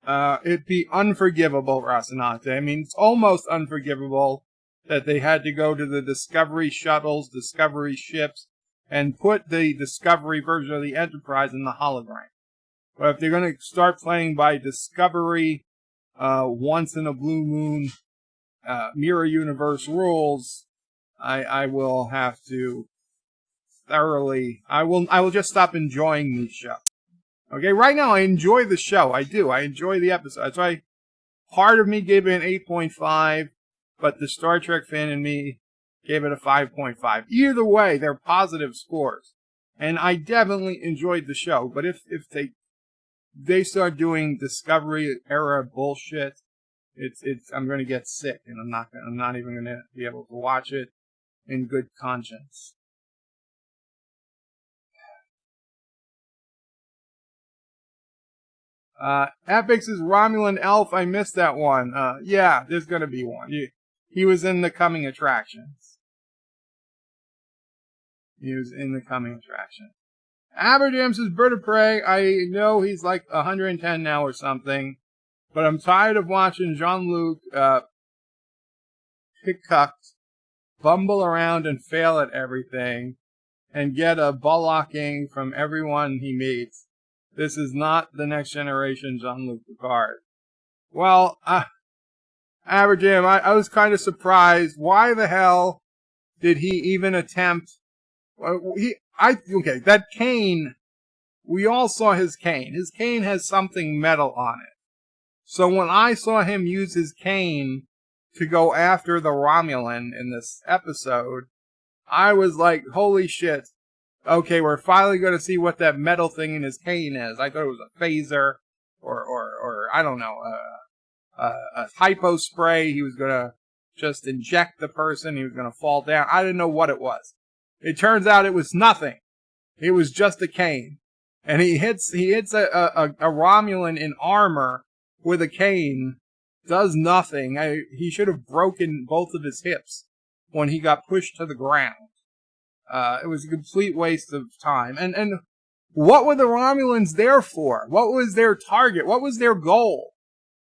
It'd be unforgivable, Rocinante. I mean, it's almost unforgivable that they had to go to the Discovery shuttles, Discovery ships, and put the Discovery version of the Enterprise in the hologram. But if they're going to start playing by Discovery, once in a blue moon, Mirror Universe rules, I will have to I will just stop enjoying these shows. Okay, right now I enjoy the show. I do. I enjoy the episode. That's why part of me gave it an 8.5, but the Star Trek fan in me gave it a 5.5. Either way, they're positive scores. And I definitely enjoyed the show. But if they start doing Discovery era bullshit, I'm going to get sick, and I'm not even going to be able to watch it in good conscience. Epix is Romulan Elf. I missed that one. Yeah, there's gonna be one. He was in the coming attractions. Aberdams is Bird of Prey. I know he's like 110 now or something, but I'm tired of watching Jean-Luc Picard bumble around and fail at everything and get a bullocking from everyone he meets. This is not the next generation Jean-Luc Picard. Well, Aberjam, I was kind of surprised. Why the hell did he even attempt? Okay, that Kane we all saw his cane. His cane has something metal on it. So when I saw him use his cane to go after the Romulan in this episode, I was like, holy shit. Okay, we're finally going to see what that metal thing in his cane is. I thought it was a phaser or I don't know, a hypo spray. He was going to just inject the person. He was going to fall down. I didn't know what it was. It turns out it was nothing. It was just a cane. And he hits a Romulan in armor with a cane. Does nothing. He should have broken both of his hips when he got pushed to the ground. It was a complete waste of time. And what were the Romulans there for? What was their target? What was their goal?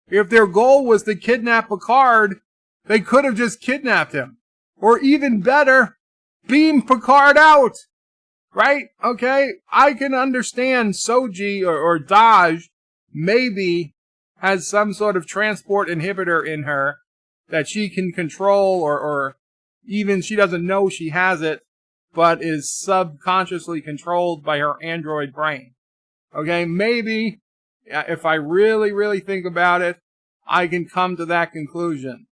If their goal was to kidnap Picard, they could have just kidnapped him. Or even better, beam Picard out. Right? Okay? I can understand Soji or Daj maybe has some sort of transport inhibitor in her that she can control or even she doesn't know she has it, but is subconsciously controlled by her android brain. Okay? Maybe, if I really, really think about it, I can come to that conclusion.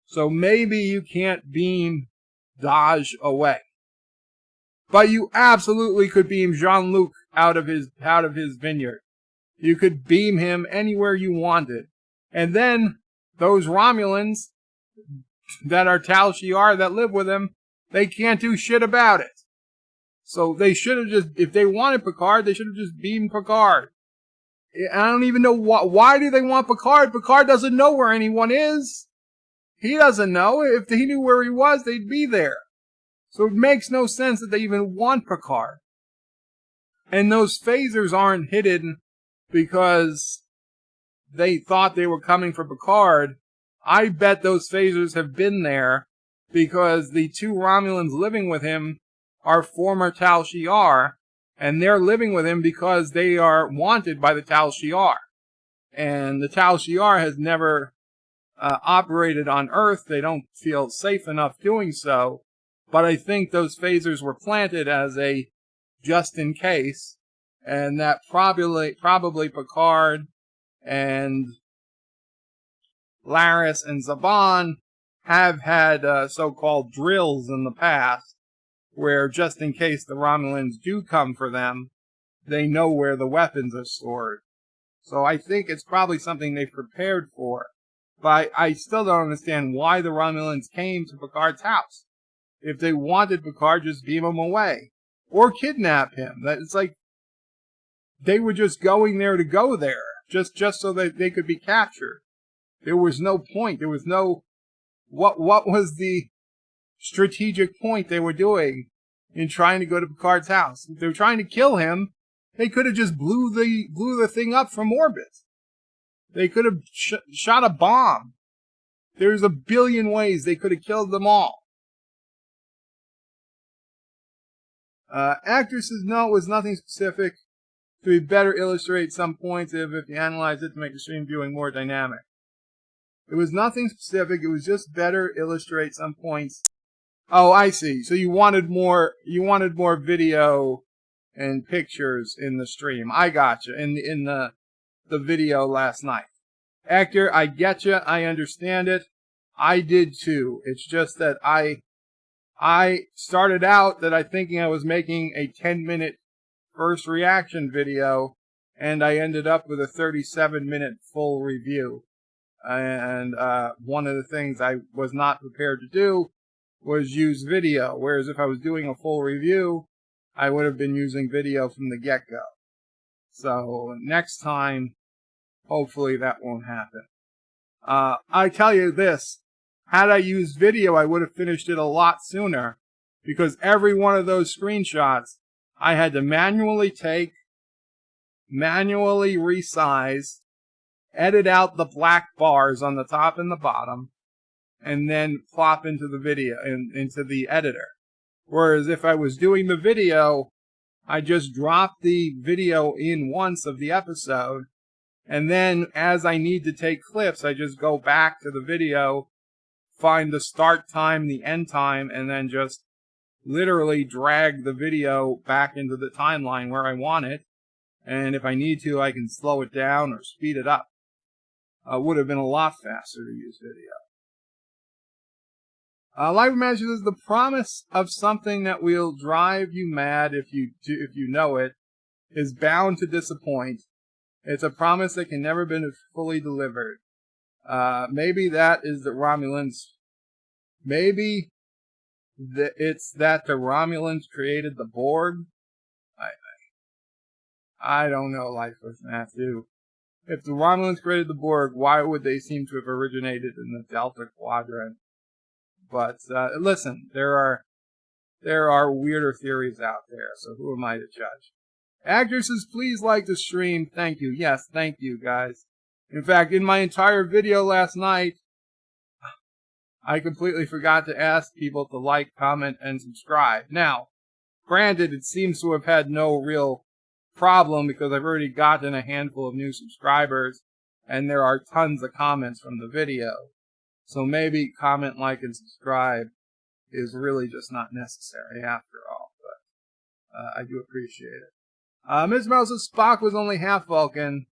So maybe you can't beam Daj away. But you absolutely could beam Jean-Luc out of his vineyard. You could beam him anywhere you wanted. And then those Romulans that are Tal Shiar that live with him, they can't do shit about it. So they should have just, if they wanted Picard, they should have just beamed Picard. I don't even know why do they want Picard? Picard doesn't know where anyone is. He doesn't know. If he knew where he was, they'd be there. So it makes no sense that they even want Picard. And those phasers aren't hidden because they thought they were coming for Picard. I bet those phasers have been there because the two Romulans living with him are former Tal Shiar, and they're living with him because they are wanted by the Tal Shiar. And the Tal Shiar has never operated on Earth. They don't feel safe enough doing so. But I think those phasers were planted as a just in case, and that probably Picard and Laris and Zhaban have had so-called drills in the past, where just in case the Romulans do come for them, they know where the weapons are stored. So I think it's probably something they've prepared for. But I still don't understand why the Romulans came to Picard's house. If they wanted Picard, just beam him away. Or kidnap him. It's like they were just going there to go there. Just so that they could be captured. There was no point. There was no... What was the strategic point they were doing in trying to go to Picard's house? If they were trying to kill him, they could have just blew the thing up from orbit. They could have shot a bomb. There's a billion ways they could have killed them all. Actress's note was nothing specific. To be better illustrate some points if you analyze it to make the stream viewing more dynamic. It was nothing specific. It was just better illustrate some points. Oh, I see. So you wanted more video and pictures in the stream. I gotcha. In the video last night. Actor, I getcha. I understand it. I did too. It's just that I started out that I thinking I was making a 10-minute first reaction video, and I ended up with a 37-minute full review. And one of the things I was not prepared to do was use video, whereas if I was doing a full review, I would have been using video from the get-go. So next time, hopefully that won't happen. I tell you this, had I used video, I would have finished it a lot sooner, because every one of those screenshots I had to manually take, manually resize, edit out the black bars on the top and the bottom, and then plop into the video, into the editor. Whereas if I was doing the video, I just drop the video in once of the episode, and then as I need to take clips, I just go back to the video, find the start time, the end time, and then just literally drag the video back into the timeline where I want it, And if I need to, I can slow it down or speed it up. Would have been a lot faster to use video. Live Magic is the promise of something that will drive you mad if you know it, is bound to disappoint. It's a promise that can never be fully delivered. Maybe that is the Romulans. Maybe it's that the Romulans created the Borg. I don't know, Lifeless Matthew. If the Romulans created the Borg, why would they seem to have originated in the Delta Quadrant? But listen, there are weirder theories out there, so who am I to judge? Actresses, please like the stream. Thank you. Yes, thank you, guys. In fact, in my entire video last night, I completely forgot to ask people to like, comment, and subscribe. Now, granted, it seems to have had no real problem because I've already gotten a handful of new subscribers, and there are tons of comments from the video. So maybe comment, like, and subscribe is really just not necessary after all, but I do appreciate it. Ms. Mouse's Spock was only half Vulcan.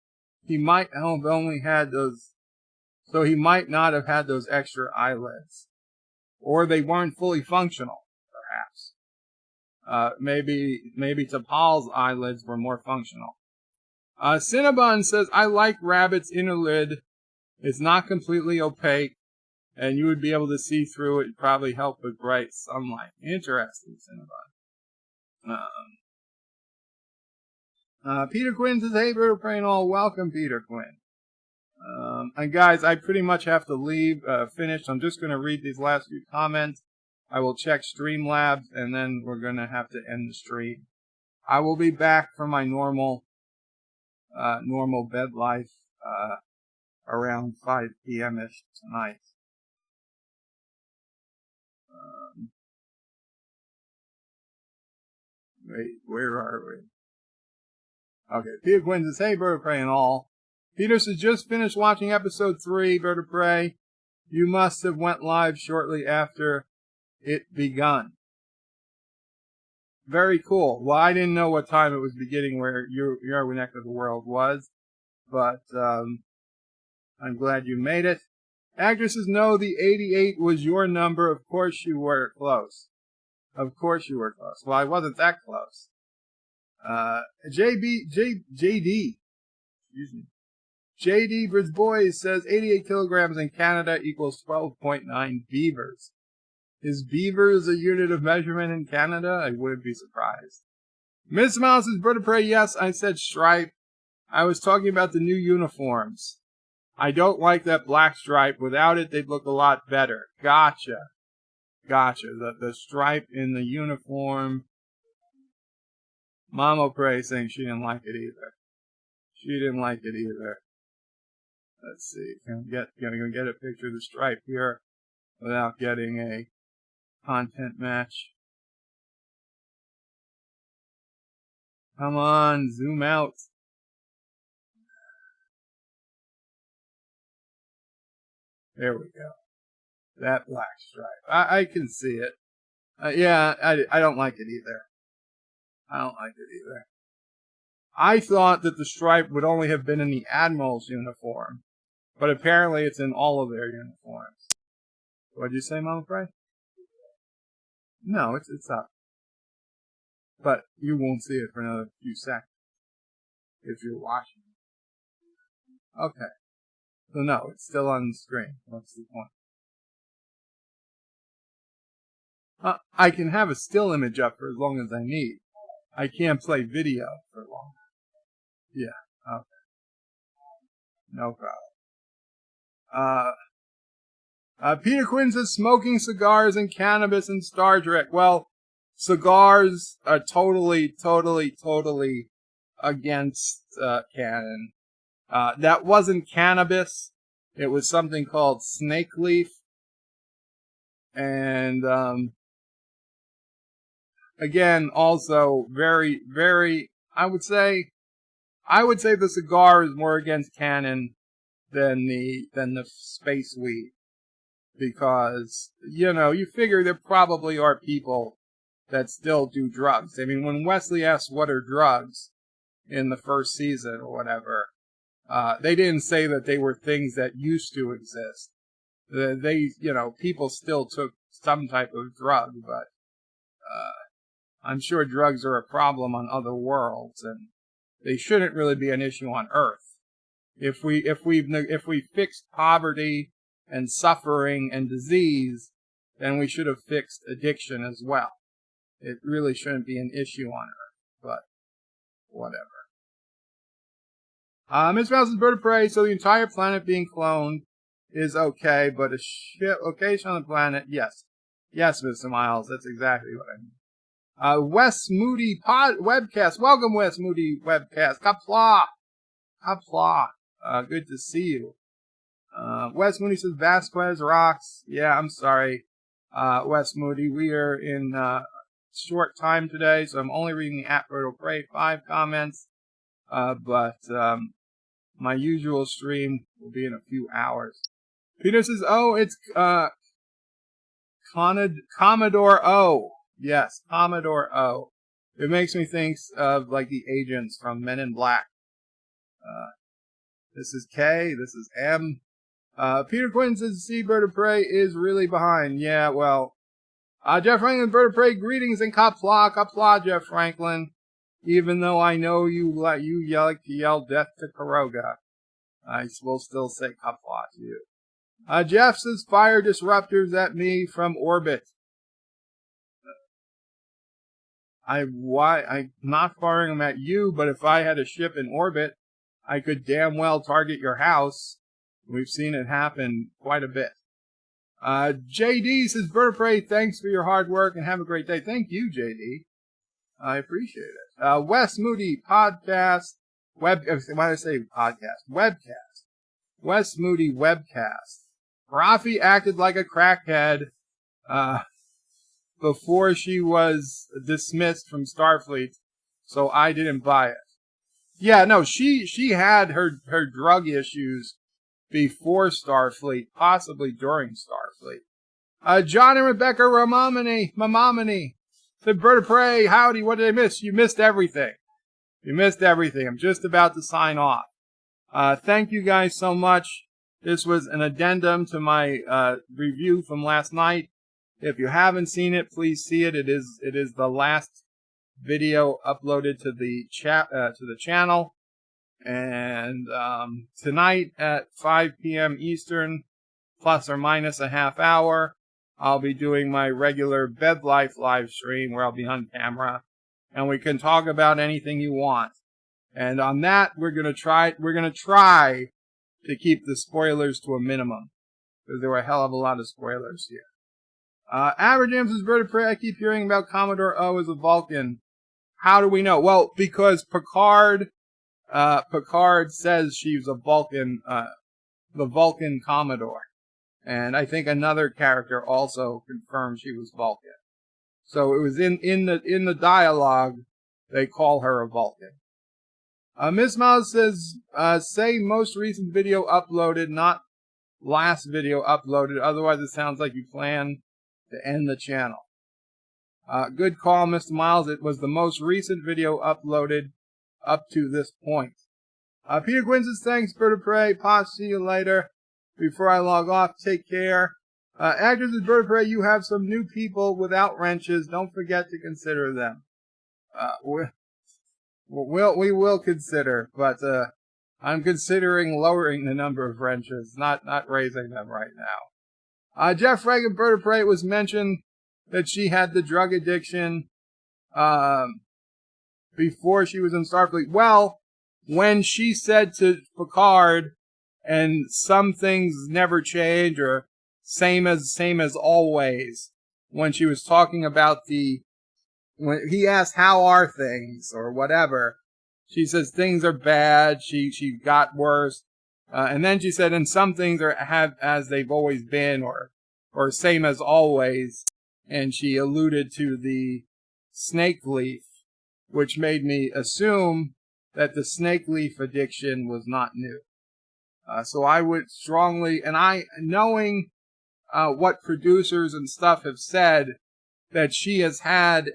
He might have only had those, so he might not have had those extra eyelids. Or they weren't fully functional, perhaps. Maybe T'Pol's eyelids were more functional. Cinnabon says, I like Rabbit's inner lid. It's not completely opaque, and you would be able to see through it. It'd probably help with bright sunlight. Interesting, Cinnabon. Peter Quinn says, hey, Bird of Prey and all. Welcome, Peter Quinn. And guys, I pretty much have to leave, finished. I'm just going to read these last few comments. I will check Streamlabs, and then we're going to have to end the stream. I will be back for my normal bed life, around 5 p.m.-ish tonight. Wait, where are we? Okay, Peter Quinn says, hey, Bird of Prey and all. Peter says, just finished watching episode 3, Bird of Prey. You must have went live shortly after it begun. Very cool. Well, I didn't know what time it was beginning where your neck of the world was, but I'm glad you made it. Actresses know the 88 was your number. Of course you were close. Of course you were close. Well, I wasn't that close. JD, excuse me. JD Bridge Boys says 88 kilograms in Canada equals 12.9 beavers. Is beavers a unit of measurement in Canada? I wouldn't be surprised. Miss Mouse is Bird of Prey. Yes, I said stripe. I was talking about the new uniforms. I don't like that black stripe. Without it, they'd look a lot better. Gotcha. The stripe in the uniform. Mama Prey saying she didn't like it either. Let's see. Gonna go get a picture of the stripe here without getting a content match. Come on, zoom out. There we go. That black stripe. I can see it. Yeah, I don't like it either. I thought that the stripe would only have been in the Admiral's uniform, but apparently it's in all of their uniforms. What'd you say, Mama Fry? No, it's up. But you won't see it for another few seconds if you're watching. Okay. So no, it's still on the screen. What's the point? I can have a still image up for as long as I need. I can't play video for long. Yeah, okay. No problem. Peter Quinn says smoking cigars and cannabis in Star Trek. Well, cigars are totally against canon. That wasn't cannabis. It was something called snake leaf. And again, also very, I would say the cigar is more against canon than the space weed. Because, you figure there probably are people that still do drugs. I mean, when Wesley asks what are drugs, in the first season or whatever. They didn't say that they were things that used to exist. People still took some type of drug, but I'm sure drugs are a problem on other worlds, and they shouldn't really be an issue on Earth. If we fixed poverty and suffering and disease, then we should have fixed addiction as well. It really shouldn't be an issue on Earth, but whatever. Miss Mouse's Bird of Prey, so the entire planet being cloned is okay, but a location on the planet, yes. Yes, Mr. Miles, that's exactly what I mean. Wes Moody Webcast. Welcome, Wes Moody Webcast. Qapla. Good to see you. Wes Moody says Vasquez rocks. Yeah, I'm sorry, Wes Moody. We are in short time today, so I'm only reading the Bird of Prey 5 comments. But my usual stream will be in a few hours. Peter says, oh, it's Commodore O. Yes, Commodore O. It makes me think of like the agents from Men in Black. This is K. This is M. Peter Quinn says, see, Bird of Prey is really behind. Yeah, well. Jeff Franklin, Bird of Prey, greetings and Qapla, Jeff Franklin. Even though I know you like to yell death to Karoga, I will still say Qapla to you. Jeff says, fire disruptors at me from orbit. I'm not firing them at you, but if I had a ship in orbit, I could damn well target your house. We've seen it happen quite a bit. JD says, Bird of Prey, thanks for your hard work and have a great day. Thank you, JD. I appreciate it. Wes Moody Podcast. Why did I say podcast? Webcast. Wes Moody Webcast. Rafi acted like a crackhead before she was dismissed from Starfleet, so I didn't buy it. Yeah, no, she had her drug issues before Starfleet, possibly during Starfleet. John and Rebecca Mamamini. The Bird of Prey, howdy, what did I miss? You missed everything. I'm just about to sign off. Thank you guys so much. This was an addendum to my review from last night. If you haven't seen it, please see it. It is the last video uploaded to the channel. And tonight at 5 p.m. Eastern, plus or minus a half hour, I'll be doing my regular Bed Life live stream where I'll be on camera, and we can talk about anything you want. And on that, we're gonna try to keep the spoilers to a minimum, because there were a hell of a lot of spoilers here. Average James' Bird of Prey, I keep hearing about Commodore O as a Vulcan. How do we know? Well, because Picard says she's a Vulcan, the Vulcan Commodore. And I think another character also confirmed she was Vulcan. So it was in the dialogue, they call her a Vulcan. Miss Mouse says, say most recent video uploaded, not last video uploaded. Otherwise it sounds like you plan to end the channel. Good call, Mr. Miles. It was the most recent video uploaded up to this point. Peter Quinn says, thanks, Bird of Prey. Pause, see you later. Before I log off, take care. Actors of Bird of Prey, you have some new people without wrenches. Don't forget to consider them. We will consider, but I'm considering lowering the number of wrenches, not raising them right now. Jeff Frank, Bird of Prey, it was mentioned that she had the drug addiction before she was in Starfleet. Well, when she said to Picard, and some things never change, or same as always, when she was talking about when he asked how are things or whatever, she says things are bad, she got worse, and then she said, and some things have as they've always been, or same as always, and she alluded to the snake leaf, which made me assume that the snake leaf addiction was not new. So I would strongly, and knowing what producers and stuff have said, that she has had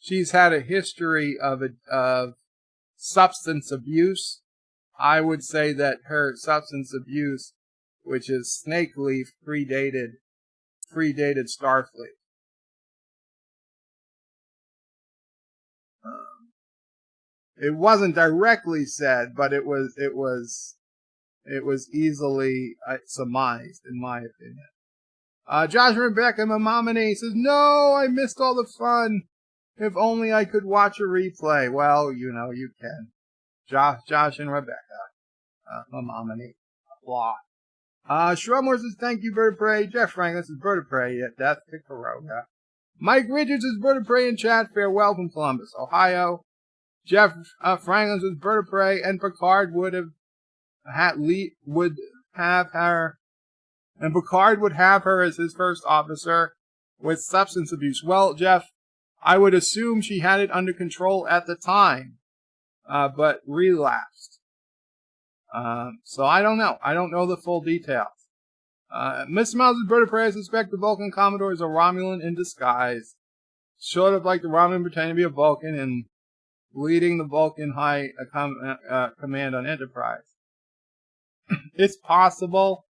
she's had a history of substance abuse. I would say that her substance abuse, which is snake leaf, predated Starfleet. It wasn't directly said, but it was easily surmised, in my opinion. Josh and Rebecca Mamamani says, "No, I missed all the fun. If only I could watch a replay." Well, you know, you can. Josh and Rebecca Mamamani. Blah. Shrummer says, "Thank you, Bird of Prey." Jeff Franklin says, "Bird of Prey, Death Picard." Mike Richards says, "Bird of Prey in chat. Farewell from Columbus, Ohio." Jeff Franklin says, "Bird of Prey," and Picard would have her, and Picard would have her as his first officer with substance abuse. Well, Jeff, I would assume she had it under control at the time, but relapsed. So I don't know. I don't know the full details. Mr. Miles' Bird of Prey, I suspect the Vulcan Commodore is a Romulan in disguise. Sort of like the Romulan pretending to be a Vulcan and leading the Vulcan High Command on Enterprise. It's possible,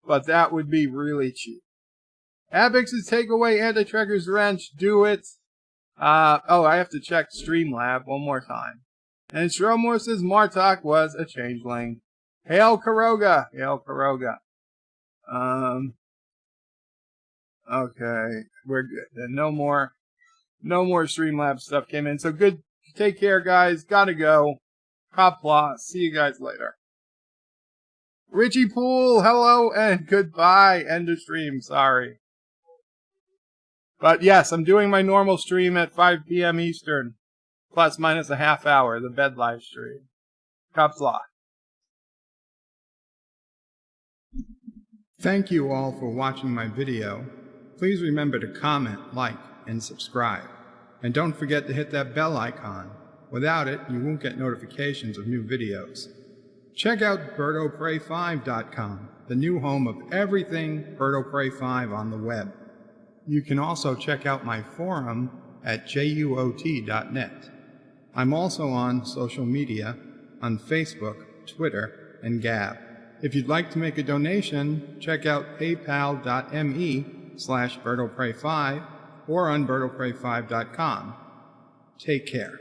but that would be really cheap. Abix says, "Take away Anti-Trekker's wrench. Do it." I have to check Streamlab one more time. And Shromore says, "Martok was a changeling." Hail Karoga! Hail Karoga. Okay, we're good. And no more Streamlab stuff came in. So good. Take care, guys. Gotta go. Qapla. See you guys later. Richie Poole, hello and goodbye. End of stream. Sorry. But yes, I'm doing my normal stream at 5 p.m. Eastern. Plus minus a half hour. The bed live stream. Qapla. Thank you all for watching my video. Please remember to comment, like, and subscribe. And don't forget to hit that bell icon. Without it, you won't get notifications of new videos. Check out BirdoPrey5.com, the new home of everything BirdoPrey5 on the web. You can also check out my forum at juot.net. I'm also on social media, on Facebook, Twitter, and Gab. If you'd like to make a donation, check out paypal.me/BirdoPrey5 or on BirdoPrey5.com. Take care.